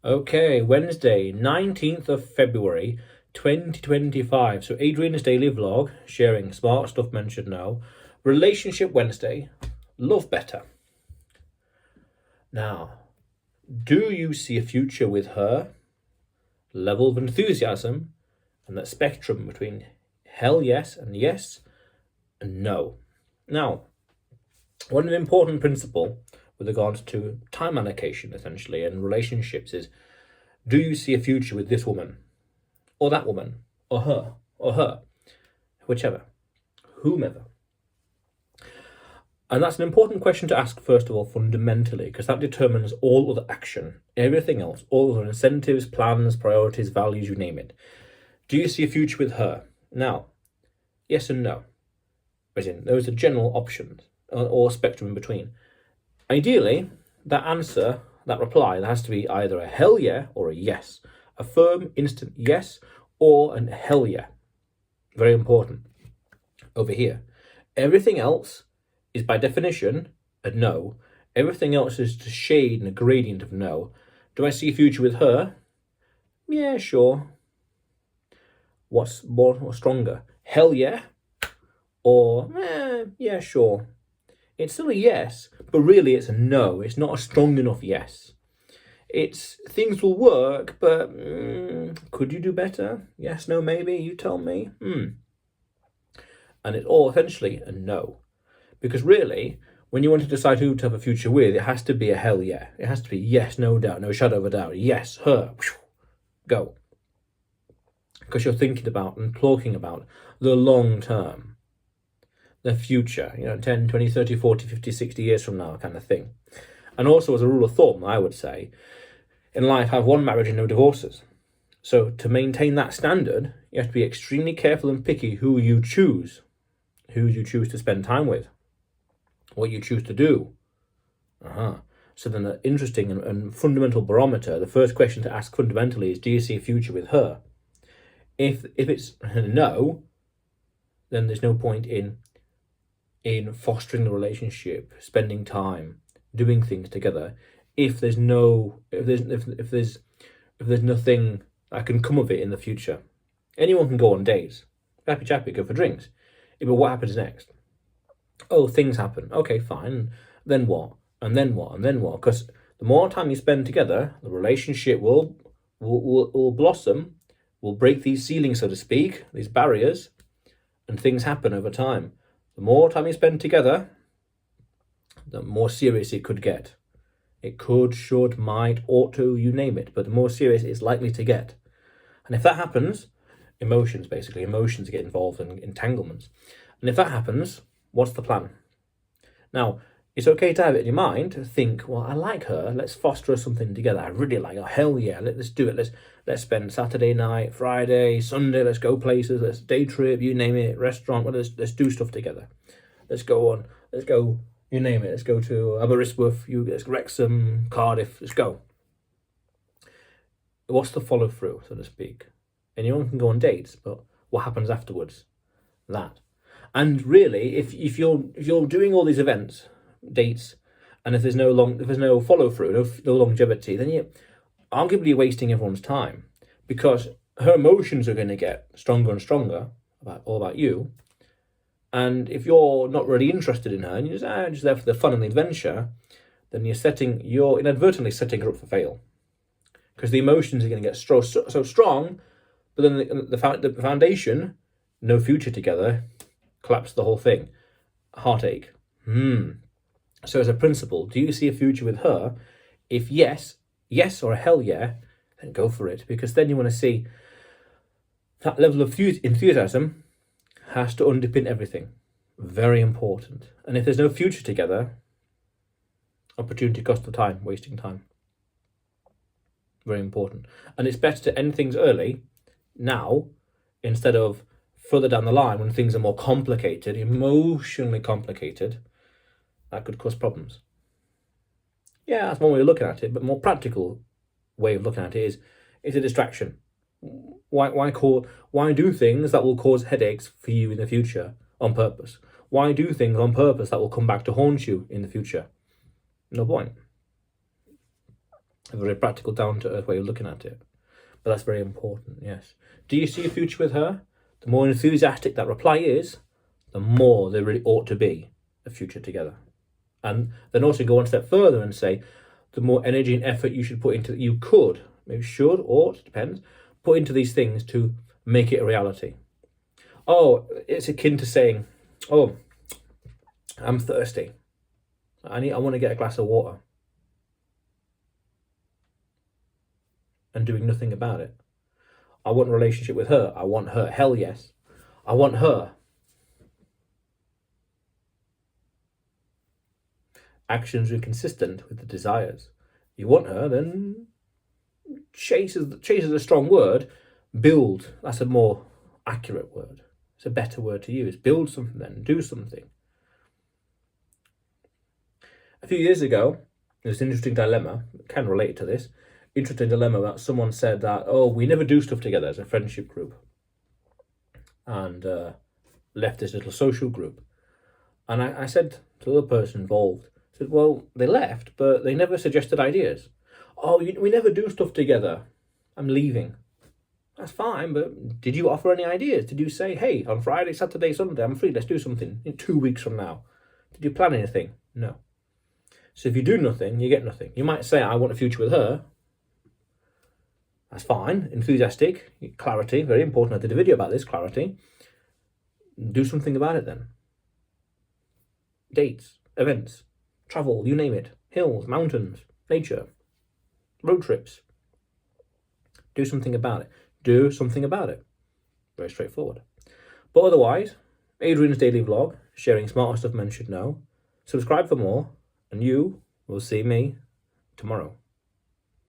Okay, Wednesday, 19th of February, 2025. So Adrian's daily vlog, sharing smart stuff men should know. Relationship Wednesday, love better. Now, do you see a future with her? Level of enthusiasm and that spectrum between hell yes and no. Now, one important principle with regards to time allocation, essentially, and relationships is, do you see a future with this woman? Or that woman? Or her? Whichever. Whomever. And that's an important question to ask, first of all, fundamentally, because that determines all other action, everything else, all other incentives, plans, priorities, values, you name it. Do you see a future with her? Now, yes and no. As in, those are general options, or spectrum in between. Ideally, that answer, that reply, there has to be either a hell yeah or a yes. A firm, instant yes or a hell yeah. Very important. Over here. Everything else is by definition a no. Everything else is the shade and a gradient of no. Do I see a future with her? Yeah, sure. What's more or stronger? Hell yeah? Or, yeah, sure. It's still a yes, but really it's a no. It's not a strong enough yes. It's things will work, but could you do better? Yes, no, maybe, you tell me. And it's all essentially a no. Because really, when you want to decide who to have a future with, it has to be a hell yeah. It has to be yes, no doubt, no shadow of a doubt. Yes, her, go. Because you're thinking about and talking about the long term, the future, 10, 20, 30, 40, 50, 60 years from now kind of thing. And also, as a rule of thumb, I would say, in life, have one marriage and no divorces. So to maintain that standard, you have to be extremely careful and picky who you choose to spend time with, what you choose to do. So then the interesting and fundamental barometer, the first question to ask fundamentally is, do you see a future with her? If it's no, then there's no point in fostering the relationship, spending time, doing things together. If there's nothing that can come of it in the future. Anyone can go on dates, happy chappy, go for drinks. But what happens next? Oh, things happen. Okay, fine. Then what? And then what? And then what? Because the more time you spend together, the relationship will blossom, will break these ceilings, so to speak, these barriers, and things happen over time. The more time you spend together, the more serious it could get. It could, should, might, ought to, you name it, but the more serious it's likely to get. And if that happens, emotions get involved in entanglements. And if that happens, what's the plan? Now, it's okay to have it in your mind, to think, well, I like her, let's foster something together. I really like her, hell yeah, let's do it. Let's spend Saturday night, Friday, Sunday, let's go places, let's day trip, you name it, restaurant, let's do stuff together. Let's go, you name it, let's go to Aberystwyth, let's Wrexham, Cardiff, let's go. What's the follow through, so to speak? Anyone can go on dates, but what happens afterwards? That. And really, if you're doing all these events, dates, and if there's no follow through, no longevity, then you're arguably wasting everyone's time, because her emotions are going to get stronger and stronger about you. And if you're not really interested in her and you're just there for the fun and the adventure, then you're inadvertently setting her up for fail, because the emotions are going to get so strong, but then the foundation, no future together, collapse the whole thing. Heartache. So as a principle, do you see a future with her? If yes or a hell yeah, then go for it, because then you want to see that level of enthusiasm has to underpin everything. Very important. And if there's no future together, opportunity cost of time, wasting time. Very important. And it's better to end things early, now, instead of further down the line when things are more complicated, emotionally complicated. That could cause problems. Yeah, that's one way of looking at it, but more practical way of looking at it is it's a distraction. Why do things that will cause headaches for you in the future on purpose? Why do things on purpose that will come back to haunt you in the future? No point. A very practical, down-to-earth way of looking at it. But that's very important, yes. Do you see a future with her? The more enthusiastic that reply is, the more there really ought to be a future together. And then also go one step further and say, the more energy and effort you should put into, you could, maybe should, ought, depends, put into these things to make it a reality. Oh, it's akin to saying, oh, I'm thirsty. I want to get a glass of water. And doing nothing about it. I want a relationship with her. I want her. Hell yes. I want her. Actions inconsistent with the desires. You want her, then chase is a strong word. Build, that's a more accurate word. It's a better word to use. Build something then. Do something. A few years ago, there was an interesting dilemma, kind of related to this. Interesting dilemma that someone said that, oh, we never do stuff together as a friendship group. And left this little social group. And I said to the other person involved, I said, well, they left, but they never suggested ideas. Oh, we never do stuff together. I'm leaving. That's fine, but did you offer any ideas? Did you say, hey, on Friday, Saturday, Sunday, I'm free, let's do something in 2 weeks from now? Did you plan anything? No. So if you do nothing, you get nothing. You might say, I want a future with her. That's fine. Enthusiastic, clarity, very important. I did a video about this, clarity. Do something about it then. Dates, events, travel, you name it. Hills, mountains, nature, road trips. Do something about it. Do something about it. Very straightforward. But otherwise, Adrian's daily vlog, sharing smart stuff men should know. Subscribe for more, and you will see me tomorrow.